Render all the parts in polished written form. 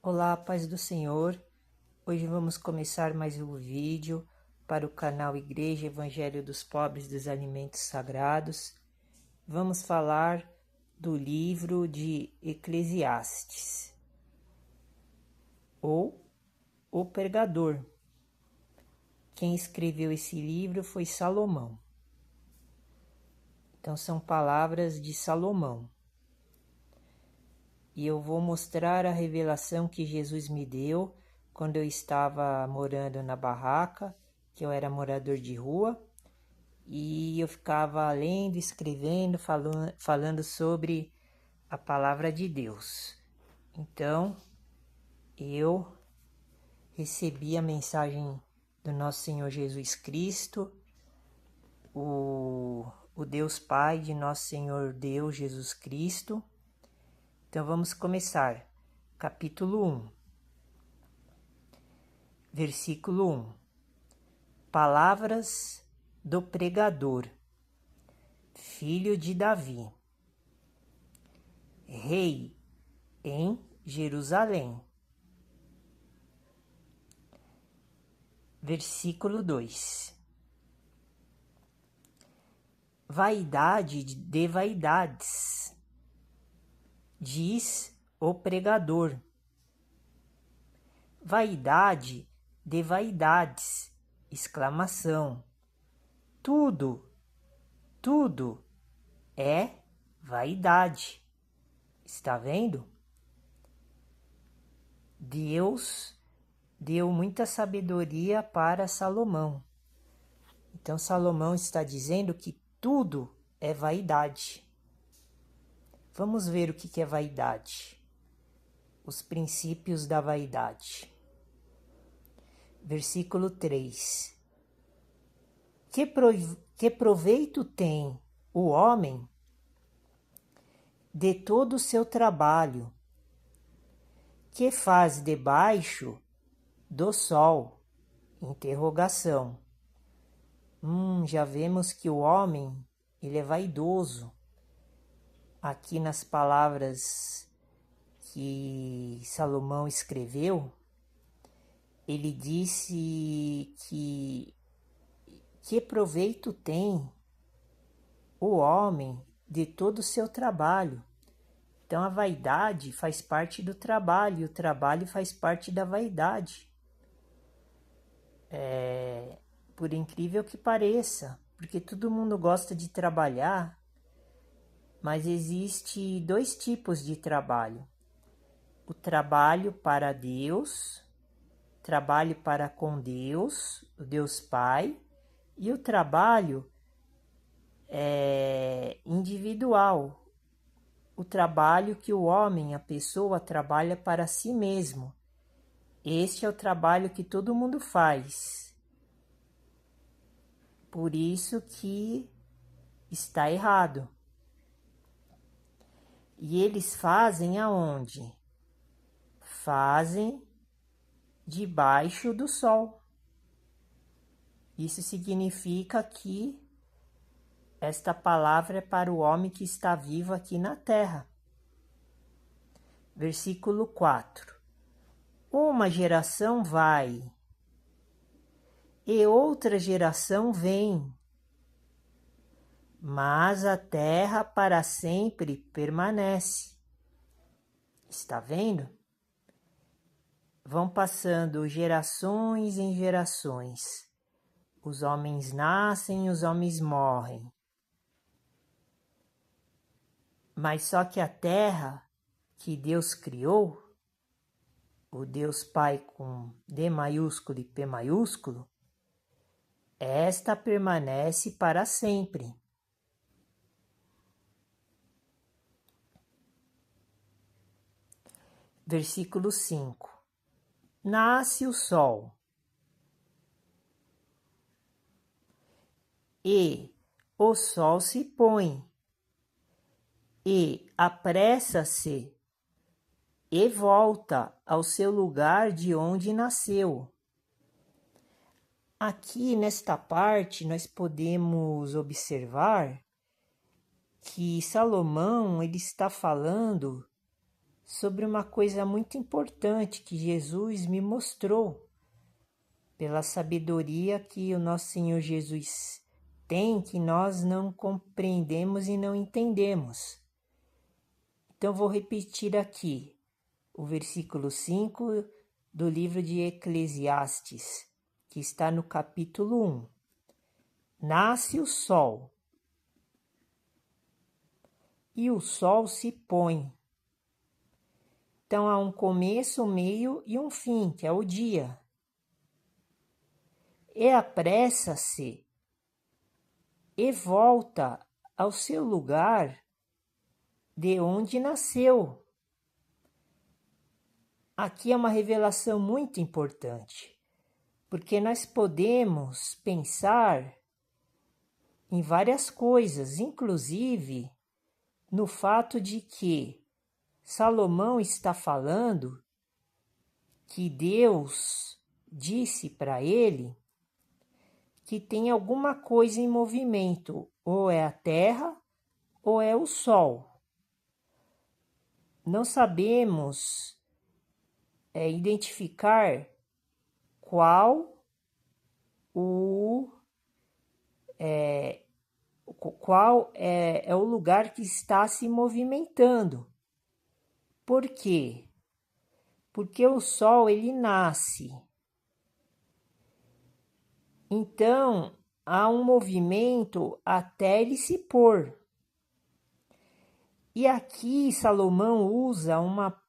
Olá, paz do Senhor. Hoje vamos começar mais um vídeo para o canal Igreja Evangelho dos Pobres dos Alimentos Sagrados. Vamos falar do livro de Eclesiastes, ou O Pregador. Quem escreveu esse livro foi Salomão. Então são palavras de Salomão. E eu vou mostrar a revelação que Jesus me deu quando eu estava morando na barraca, que eu era morador de rua, e eu ficava lendo, escrevendo, falando sobre a palavra de Deus. Então, eu recebi a mensagem do nosso Senhor Jesus Cristo, o Deus Pai de nosso Senhor Deus Jesus Cristo. Então vamos começar. Capítulo 1. Versículo 1. Palavras do pregador, filho de Davi, rei em Jerusalém. Versículo 2. Vaidade de vaidades, diz o pregador. Vaidade de vaidades, exclamação. Tudo é vaidade. Está vendo? Deus deu muita sabedoria para Salomão. Então Salomão está dizendo que tudo é vaidade. Vamos ver o que é vaidade. Os princípios da vaidade. Versículo 3. Que proveito tem o homem de todo o seu trabalho, que faz debaixo do sol? Interrogação. Já vemos que o homem, ele é vaidoso. Aqui nas palavras que Salomão escreveu, ele disse que proveito tem o homem de todo o seu trabalho. Então a vaidade faz parte do trabalho, e o trabalho faz parte da vaidade. Por incrível que pareça, porque todo mundo gosta de trabalhar, mas existe dois tipos de trabalho. O trabalho para Deus, trabalho para com Deus, o Deus Pai, e o trabalho individual, o trabalho que o homem, a pessoa, trabalha para si mesmo. Este é o trabalho que todo mundo faz. Por isso que está errado. E eles fazem aonde? Fazem debaixo do sol. Isso significa que esta palavra é para o homem que está vivo aqui na terra. Versículo 4. Uma geração vai e outra geração vem, mas a terra para sempre permanece. Está vendo? Vão passando gerações em gerações. Os homens nascem e os homens morrem. Mas só que a terra que Deus criou, o Deus Pai com D maiúsculo e P maiúsculo, esta permanece para sempre. Versículo 5. Nasce o sol e o sol se põe e apressa-se e volta ao seu lugar de onde nasceu. Aqui nesta parte nós podemos observar que Salomão ele está falando sobre uma coisa muito importante que Jesus me mostrou, pela sabedoria que o nosso Senhor Jesus tem, que nós não compreendemos e não entendemos. Então vou repetir aqui o versículo 5 do livro de Eclesiastes, que está no capítulo 1. Nasce o sol, e o sol se põe. Então há um começo, um meio e um fim, que é o dia. E apressa-se e volta ao seu lugar de onde nasceu. Aqui é uma revelação muito importante, porque nós podemos pensar em várias coisas, inclusive no fato de que Salomão está falando que Deus disse para ele que tem alguma coisa em movimento, ou é a terra ou é o sol. Não sabemos identificar qual é o lugar que está se movimentando. Por quê? Porque o sol ele nasce. Então há um movimento até ele se pôr. E aqui Salomão usa uma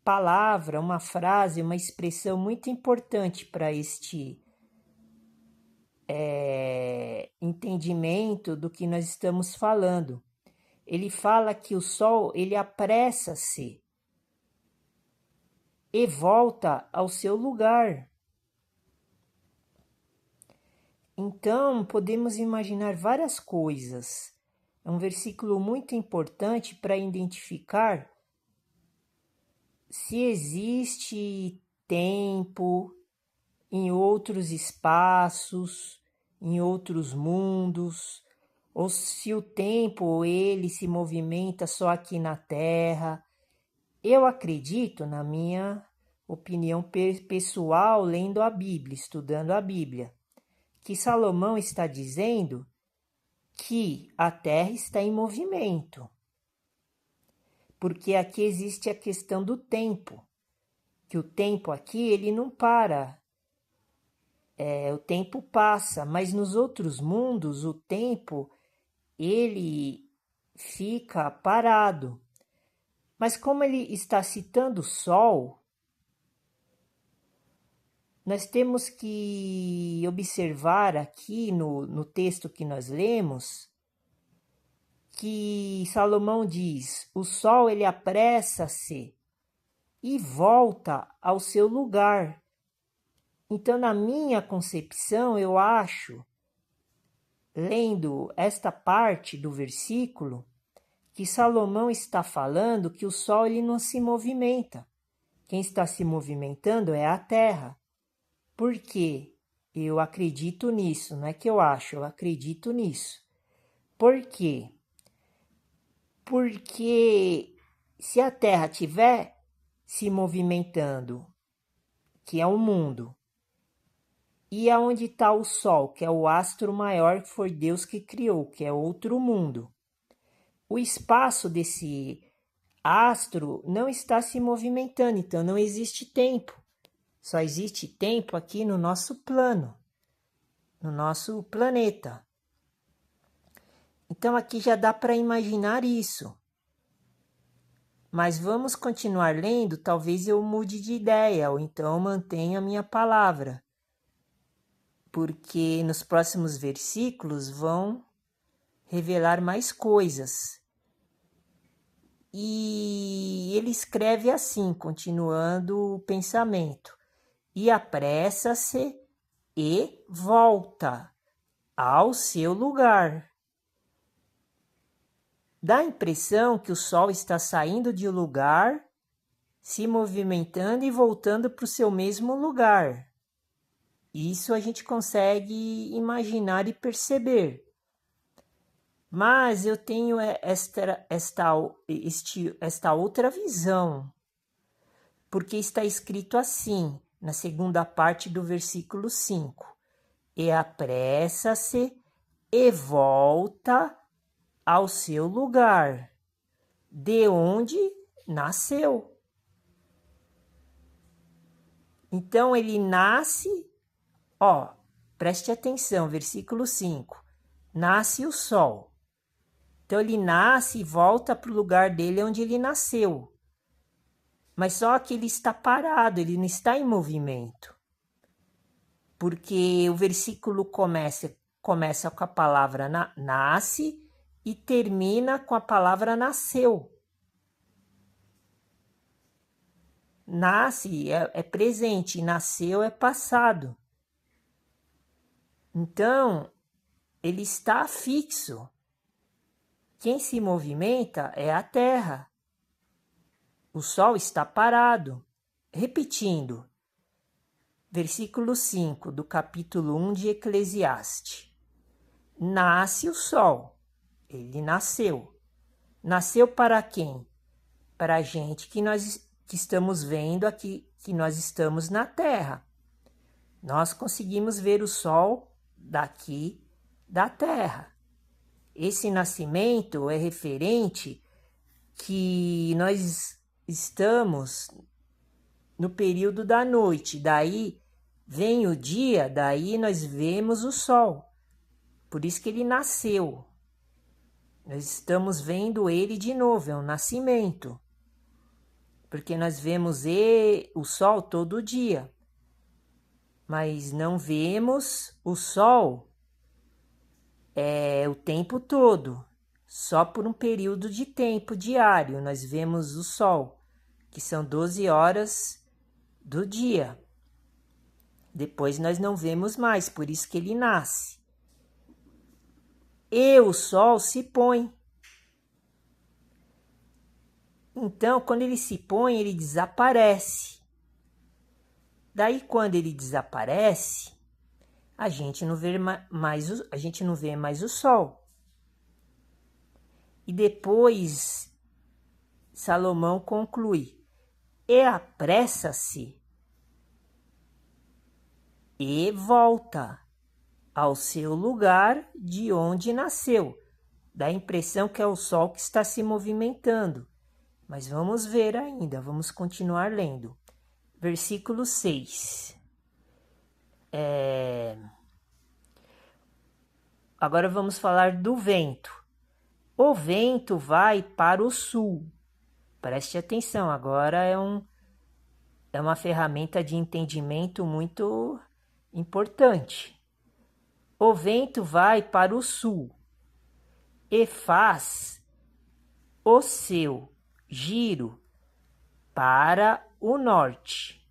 palavra, uma frase, uma expressão muito importante para este entendimento do que nós estamos falando. Ele fala que o sol ele apressa-se e volta ao seu lugar. Então podemos imaginar várias coisas. É um versículo muito importante para identificar se existe tempo em outros espaços, em outros mundos, ou se o tempo ele se movimenta só aqui na Terra. Eu acredito, na minha opinião pessoal, lendo a Bíblia, estudando a Bíblia, que Salomão está dizendo que a Terra está em movimento. Porque aqui existe a questão do tempo, que o tempo aqui ele não para, o tempo passa, mas nos outros mundos o tempo ele fica parado. Mas como ele está citando o Sol, nós temos que observar aqui no texto que nós lemos, que Salomão diz, o sol ele apressa-se e volta ao seu lugar. Então, na minha concepção, eu acho, lendo esta parte do versículo, que Salomão está falando que o sol ele não se movimenta. Quem está se movimentando é a terra. Por quê? Eu acredito nisso, não é que eu acho, eu acredito nisso. Por quê? Porque se a Terra estiver se movimentando, que é o mundo, e aonde está o Sol, que é o astro maior que foi Deus que criou, que é outro mundo, o espaço desse astro não está se movimentando, então não existe tempo. Só existe tempo aqui no nosso plano, no nosso planeta. Então aqui já dá para imaginar isso. Mas vamos continuar lendo, talvez eu mude de ideia, ou então mantenha a minha palavra. Porque nos próximos versículos vão revelar mais coisas. E ele escreve assim, continuando o pensamento. E apressa-se e volta ao seu lugar. Dá a impressão que o sol está saindo de um lugar, se movimentando e voltando para o seu mesmo lugar. Isso a gente consegue imaginar e perceber. Mas eu tenho esta outra visão porque está escrito assim, na segunda parte do versículo 5. E apressa-se e volta ao seu lugar, de onde nasceu. Então ele nasce, preste atenção, versículo 5. Nasce o sol. Então ele nasce e volta para o lugar dele onde ele nasceu. Mas só que ele está parado, ele não está em movimento. Porque o versículo começa com a palavra nasce e termina com a palavra nasceu. Nasce é presente, nasceu é passado. Então, ele está fixo. Quem se movimenta é a terra. O sol está parado. Repetindo, versículo 5 do capítulo 1 de Eclesiastes. Nasce o sol. Ele nasceu. Nasceu para quem? Para a gente que estamos vendo aqui, que nós estamos na terra. Nós conseguimos ver o sol daqui da terra. Esse nascimento é referente que nós estamos no período da noite, daí vem o dia, daí nós vemos o sol. Por isso que ele nasceu. Nós estamos vendo ele de novo, é um nascimento. Porque nós vemos o sol todo dia. Mas não vemos o sol o tempo todo. Só por um período de tempo diário nós vemos o sol, que são 12 horas do dia. Depois nós não vemos mais, por isso que ele nasce. E o sol se põe. Então, quando ele se põe, ele desaparece. Daí, quando ele desaparece, a gente não vê mais o sol. E depois, Salomão conclui: e apressa-se e volta ao seu lugar de onde nasceu. Dá a impressão que é o sol que está se movimentando. Mas vamos ver ainda, vamos continuar lendo. Versículo 6. Agora vamos falar do vento. O vento vai para o sul. Preste atenção, agora é uma ferramenta de entendimento muito importante. O vento vai para o sul e faz o seu giro para o norte.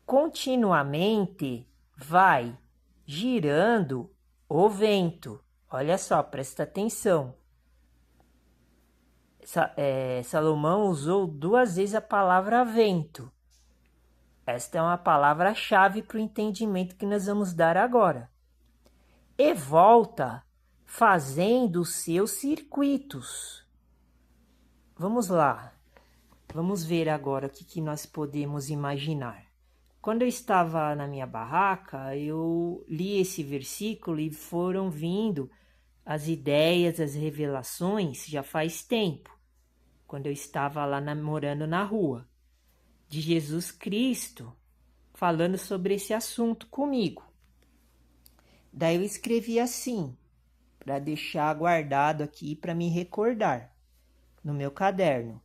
Continuamente vai girando o vento. Olha só, presta atenção. Salomão usou 2 vezes a palavra vento. Esta é uma palavra-chave para o entendimento que nós vamos dar agora. E volta fazendo os seus circuitos. Vamos lá. Vamos ver agora o que nós podemos imaginar. Quando eu estava na minha barraca, eu li esse versículo e foram vindo as ideias, as revelações já faz tempo, quando eu estava lá morando na rua, de Jesus Cristo, falando sobre esse assunto comigo. Daí eu escrevi assim, para deixar guardado aqui, para me recordar, no meu caderno.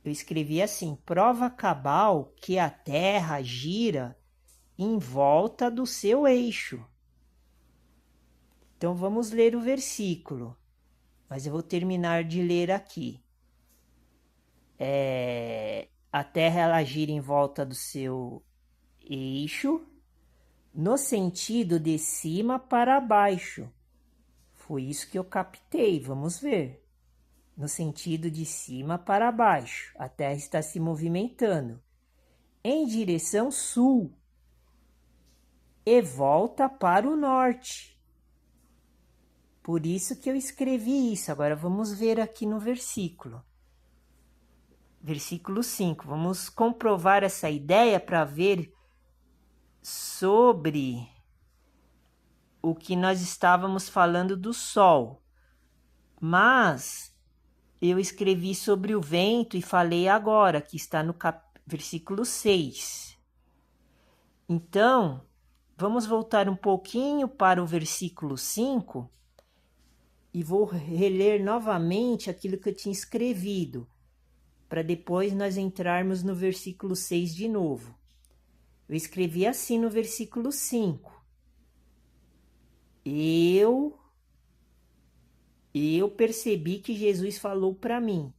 Eu escrevi assim: prova cabal que a Terra gira em volta do seu eixo. Então vamos ler o versículo, mas eu vou terminar de ler aqui. A Terra ela gira em volta do seu eixo, no sentido de cima para baixo. Foi isso que eu captei, vamos ver. No sentido de cima para baixo, a Terra está se movimentando em direção sul e volta para o norte. Por isso que eu escrevi isso. Agora vamos ver aqui no versículo. versículo 5. Vamos comprovar essa ideia para ver sobre o que nós estávamos falando do sol. Mas eu escrevi sobre o vento e falei agora, que está no versículo 6. Então, vamos voltar um pouquinho para o versículo 5 e vou reler novamente aquilo que eu tinha escrevido, para depois nós entrarmos no versículo 6 de novo. Eu escrevi assim no versículo 5. Eu percebi que Jesus falou para mim.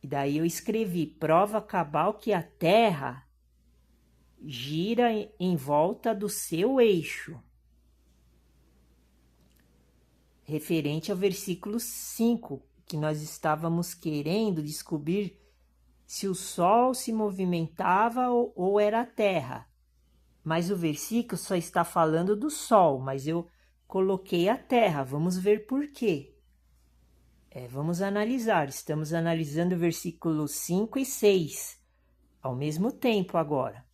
E daí eu escrevi: prova cabal que a terra gira em volta do seu eixo. Referente ao versículo 5, que nós estávamos querendo descobrir se o sol se movimentava ou era a terra. Mas o versículo só está falando do sol, mas eu coloquei a terra. Vamos ver por quê. Vamos analisar. Estamos analisando o versículo 5 e 6 ao mesmo tempo agora.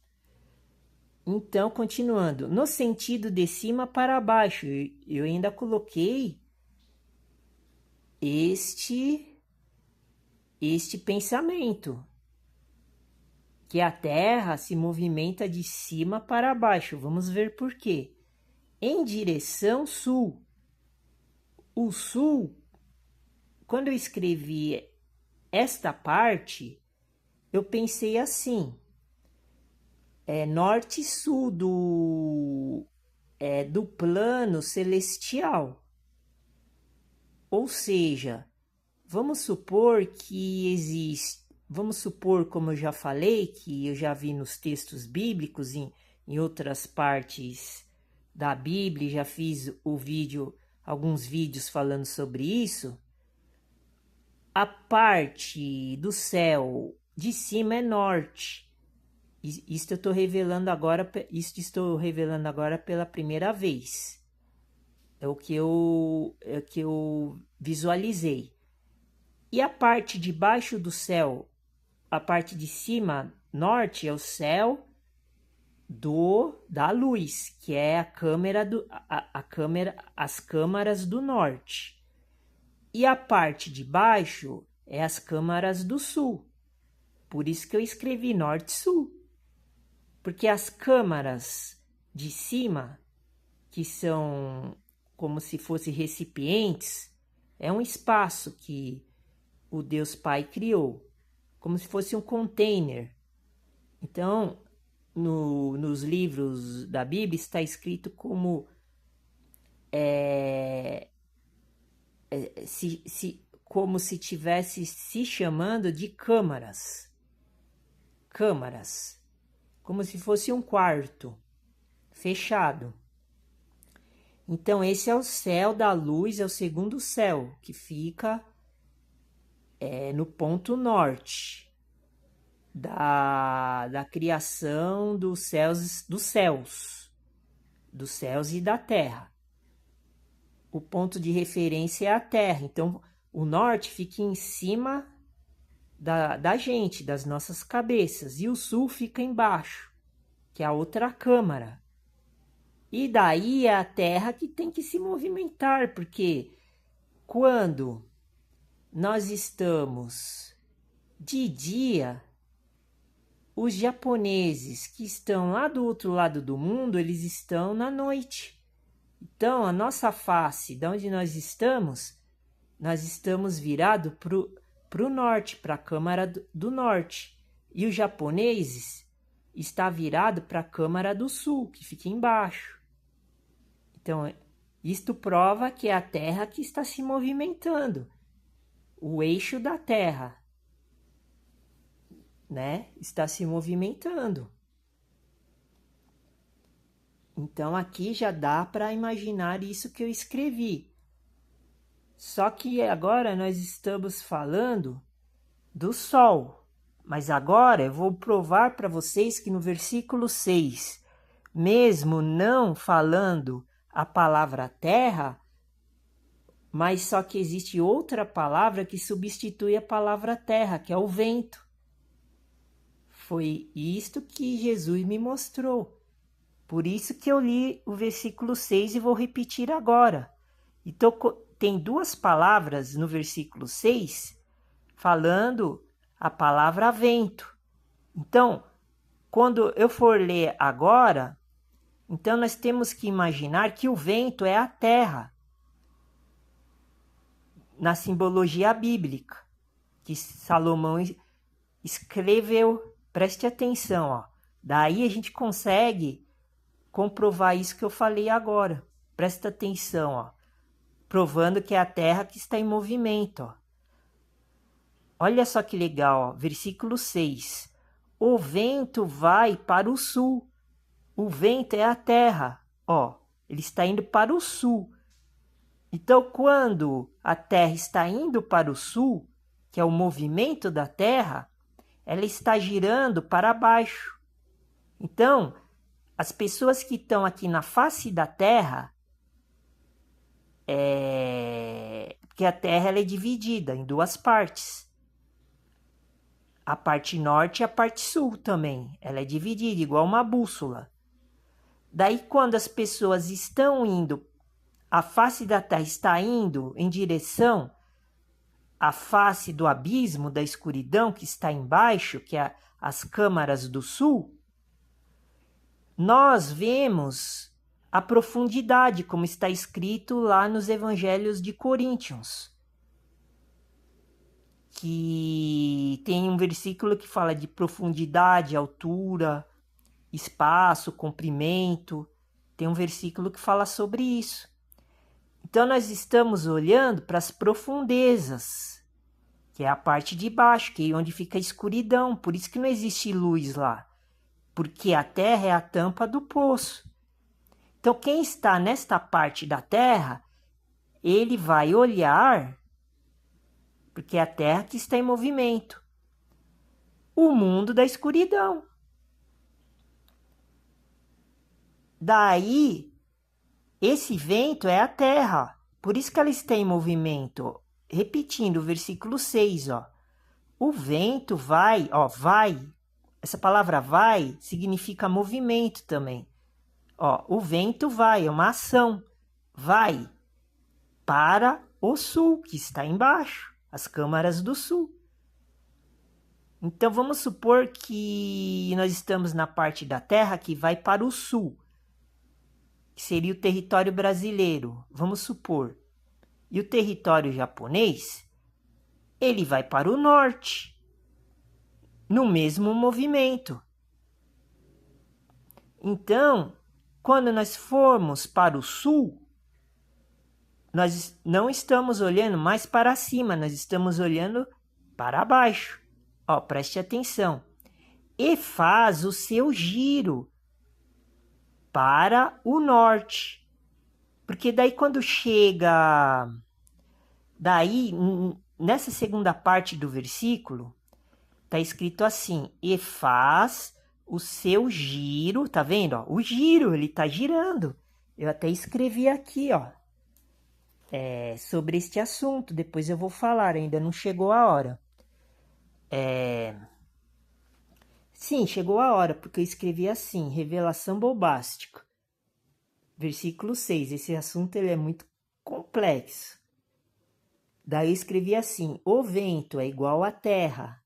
Então, continuando. No sentido de cima para baixo, eu ainda coloquei este pensamento, que a Terra se movimenta de cima para baixo. Vamos ver por quê. Em direção sul. O sul, quando eu escrevi esta parte, eu pensei assim: norte e sul do plano celestial. Ou seja, vamos supor que existe, como eu já falei, que eu já vi nos textos bíblicos, em outras partes da Bíblia, já fiz alguns vídeos falando sobre isso. A parte do céu de cima é norte. Isto estou revelando agora pela primeira vez. É o que eu visualizei. E a parte de baixo do céu, a parte de cima, norte, é o céu da luz, que é as câmaras do norte. E a parte de baixo é as câmaras do sul. Por isso que eu escrevi norte e sul. Porque as câmaras de cima, que são como se fossem recipientes, é um espaço que o Deus Pai criou, como se fosse um container. Então, nos livros da Bíblia está escrito como como se tivesse se chamando de câmaras, como se fosse um quarto fechado. Então, esse é o céu da luz, é o segundo céu, que fica no ponto norte da criação dos céus e da terra. O ponto de referência é a terra. Então, o norte fica em cima da gente, das nossas cabeças, e o sul fica embaixo, que é a outra câmara. E daí é a terra que tem que se movimentar, porque quando nós estamos de dia, os japoneses que estão lá do outro lado do mundo, eles estão na noite. Então, a nossa face, de onde nós estamos virados para o norte, para a câmara do norte. E os japoneses está virado para a câmara do sul, que fica embaixo. Então, isto prova que é a Terra que está se movimentando. O eixo da Terra, está se movimentando. Então, aqui já dá para imaginar isso que eu escrevi. Só que agora nós estamos falando do Sol. Mas agora eu vou provar para vocês que no versículo 6, mesmo não falando a palavra terra, Mas só que existe outra palavra que substitui a palavra terra, que é o vento. Foi isto que Jesus me mostrou. Por isso que eu li o versículo 6 e vou repetir agora. Então, tem duas palavras no versículo 6 falando a palavra vento. Então, quando eu for ler agora, então nós temos que imaginar que o vento é a terra, na simbologia bíblica, que Salomão escreveu. Preste atenção, ó. Daí a gente consegue comprovar isso que eu falei agora. Presta atenção, ó. Provando que é a terra que está em movimento, ó. Olha só que legal, ó. Versículo 6. O vento vai para o sul. O vento é a terra, ó. Ele está indo para o sul. Então, quando a terra está indo para o sul, que é o movimento da terra, ela está girando para baixo. Então, as pessoas que estão aqui na face da terra, porque a terra ela é dividida em duas partes. A parte norte e a parte sul também. Ela é dividida, igual uma bússola. Daí, quando as pessoas estão indo, a face da terra está indo em direção à face do abismo, da escuridão que está embaixo, que é as câmaras do sul, nós vemos a profundidade, como está escrito lá nos Evangelhos de Coríntios, que tem um versículo que fala de profundidade, altura, espaço, comprimento. Tem um versículo que fala sobre isso. Então, nós estamos olhando para as profundezas, que é a parte de baixo, que é onde fica a escuridão. Por isso que não existe luz lá, porque a terra é a tampa do poço. Então, quem está nesta parte da terra, ele vai olhar, porque é a terra que está em movimento, o mundo da escuridão. Daí, esse vento é a terra, por isso que ela está em movimento. Repetindo o versículo 6, ó. O vento vai, ó, vai. Essa palavra vai significa movimento também. Ó, o vento vai, é uma ação. Vai para o sul, que está embaixo, as câmaras do sul. Então, vamos supor que nós estamos na parte da terra que vai para o sul, que seria o território brasileiro, vamos supor. E o território japonês, ele vai para o norte, no mesmo movimento. Então, quando nós formos para o sul, nós não estamos olhando mais para cima, nós estamos olhando para baixo. Ó, preste atenção. E faz o seu giro para o norte. Porque daí quando chega... Daí, nessa segunda parte do versículo, está escrito assim: e faz o seu giro, tá vendo? Ó, o giro, ele está girando. Eu até escrevi aqui, ó, sobre este assunto. Depois eu vou falar, ainda não chegou a hora. Sim, chegou a hora, porque eu escrevi assim: revelação bombástica. Versículo 6. Esse assunto ele é muito complexo. Daí eu escrevi assim: o vento é igual à terra,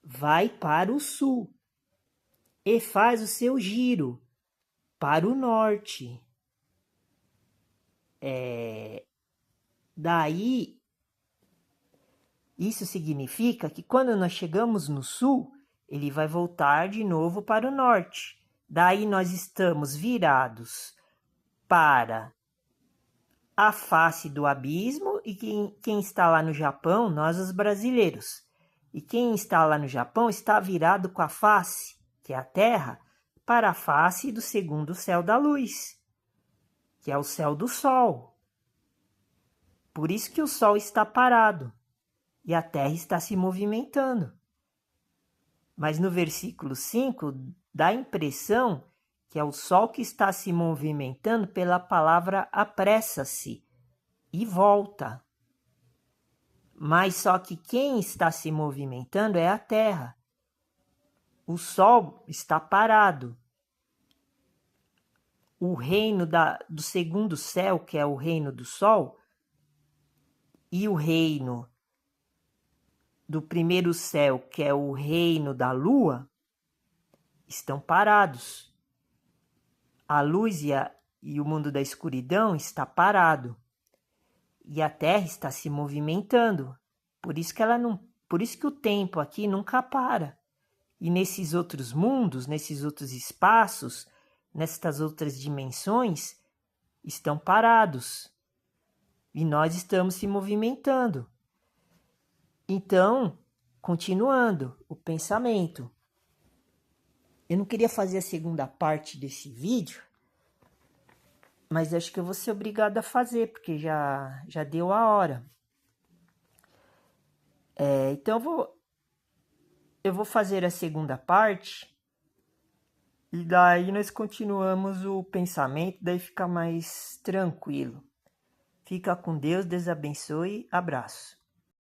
vai para o sul e faz o seu giro para o norte. Daí, isso significa que quando nós chegamos no sul, ele vai voltar de novo para o norte. Daí nós estamos virados para a face do abismo, e quem está lá no Japão, nós os brasileiros. E quem está lá no Japão está virado com a face, que é a terra, para a face do segundo céu da luz, que é o céu do sol. Por isso que o sol está parado e a terra está se movimentando. Mas no versículo 5 dá a impressão que é o sol que está se movimentando pela palavra apressa-se. e volta. Mas só que quem está se movimentando é a Terra. O Sol está parado. O reino do segundo céu, que é o reino do Sol, e o reino do primeiro céu, que é o reino da Lua, estão parados. A luz e o mundo da escuridão está parado. E a Terra está se movimentando. Por isso que o tempo aqui nunca para. E nesses outros mundos, nesses outros espaços, nestas outras dimensões, estão parados. E nós estamos se movimentando. Então, continuando o pensamento. Eu não queria fazer a segunda parte desse vídeo, mas acho que eu vou ser obrigado a fazer, porque já deu a hora. Então eu vou fazer a segunda parte e daí nós continuamos o pensamento, daí fica mais tranquilo. Fica com Deus, Deus abençoe, abraço.